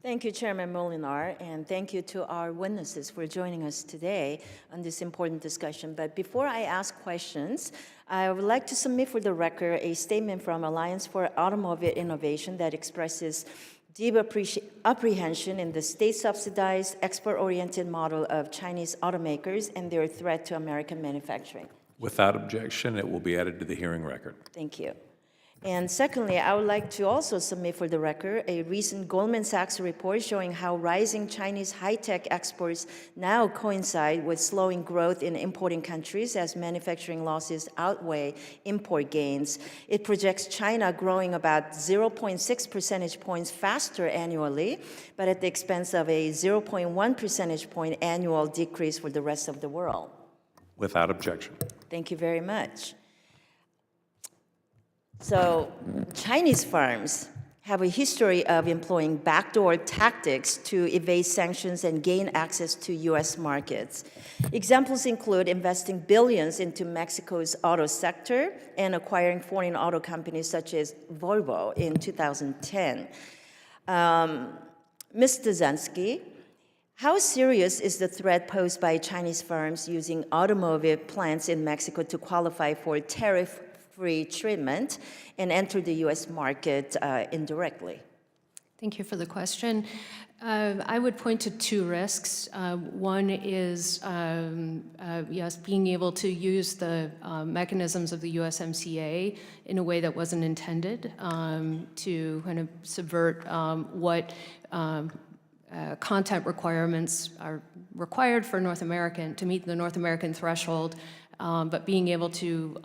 Thank you, Chairman Molinar, and thank you to our witnesses for joining us today on this important discussion. But before I ask questions, I would like to submit for the record a statement from Alliance for Automotive Innovation that expresses deep apprehension in the state-subsidized, export-oriented model of Chinese automakers and their threat to American manufacturing. Without objection, it will be added to the hearing record. Thank you. And secondly, I would like to also submit for the record a recent Goldman Sachs report showing how rising Chinese high-tech exports now coincide with slowing growth in importing countries as manufacturing losses outweigh import gains. It projects China growing about 0.6 percentage points faster annually, but at the expense of a 0.1 percentage point annual decrease for the rest of the world. Without objection. Thank you very much. So Chinese firms have a history of employing backdoor tactics to evade sanctions and gain access to U.S. markets. Examples include investing billions into Mexico's auto sector and acquiring foreign auto companies such as Volvo in 2010. Ms. Dzansky, how serious is the threat posed by Chinese firms using automotive plants in Mexico to qualify for tariff-free treatment and enter the U.S. market indirectly? Thank you for the question. I would point to two risks. One is, yes, being able to use the mechanisms of the USMCA in a way that wasn't intended to kind of subvert what content requirements are required for North American, to meet the North American threshold, but being able to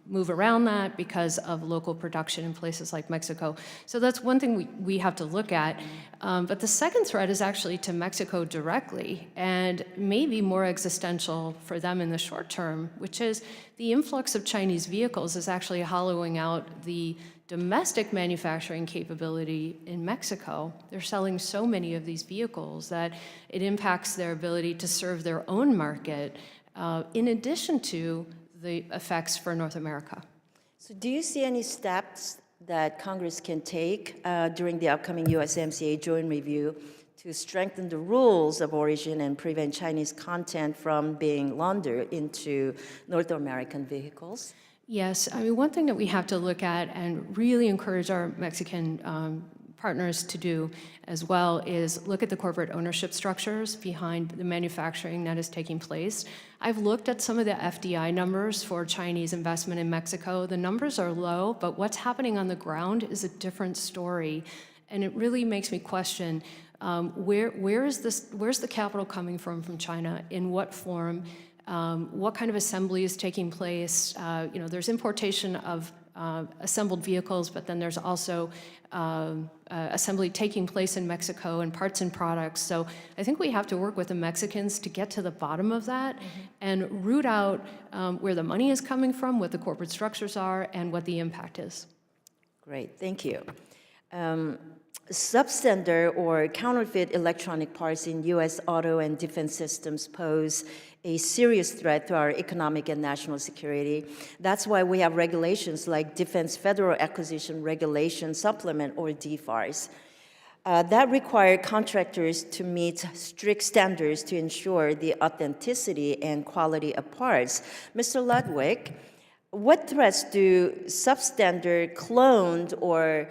move around that because of local production in places like Mexico. So that's one thing we have to look at. But the second threat is actually to Mexico directly, and maybe more existential for them in the short term, which is the influx of Chinese vehicles is actually hollowing out the domestic manufacturing capability in Mexico. They're selling so many of these vehicles that it impacts their ability to serve their own market, in addition to the effects for North America. So do you see any steps that Congress can take during the upcoming USMCA joint review to strengthen the rules of origin and prevent Chinese content from being laundered into North American vehicles? Yes, I mean, one thing that we have to look at and really encourage our Mexican partners to do as well is look at the corporate ownership structures behind the manufacturing that is taking place. I've looked at some of the FDI numbers for Chinese investment in Mexico. The numbers are low, but what's happening on the ground is a different story. And it really makes me question where's the capital coming from China, in what form? What kind of assembly is taking place? There's importation of assembled vehicles, but then there's also assembly taking place in Mexico and parts and products. So I think we have to work with the Mexicans to get to the bottom of that and root out where the money is coming from, what the corporate structures are, and what the impact is. Great, thank you. Substandard or counterfeit electronic parts in U.S. auto and defense systems pose a serious threat to our economic and national security. That's why we have regulations like Defense Federal Acquisition Regulation Supplement, or DFARS, that require contractors to meet strict standards to ensure the authenticity and quality of parts. Mr. Ludwig, what threats do substandard, cloned, or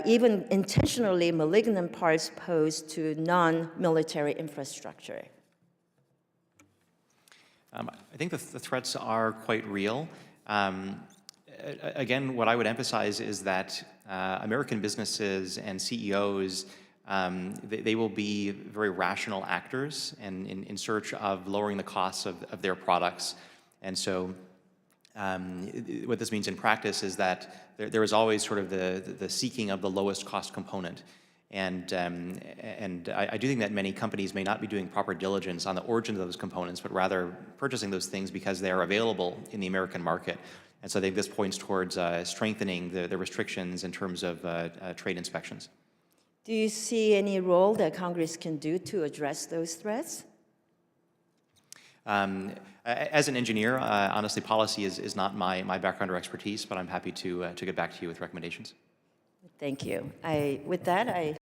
even intentionally malignant parts pose to non-military infrastructure? I think the threats are quite real. Again, what I would emphasize is that American businesses and CEOs, they will be very rational actors and in search of lowering the costs of their products. And so what this means in practice is that there is always sort of the seeking of the lowest cost component. And I do think that many companies may not be doing proper diligence on the origins of those components, but rather purchasing those things because they are available in the American market. And so I think this points towards strengthening the restrictions in terms of trade inspections. Do you see any role that Congress can do to address those threats? As an engineer, honestly, policy is not my background or expertise, but I'm happy to get back to you with recommendations. Thank you. With that, I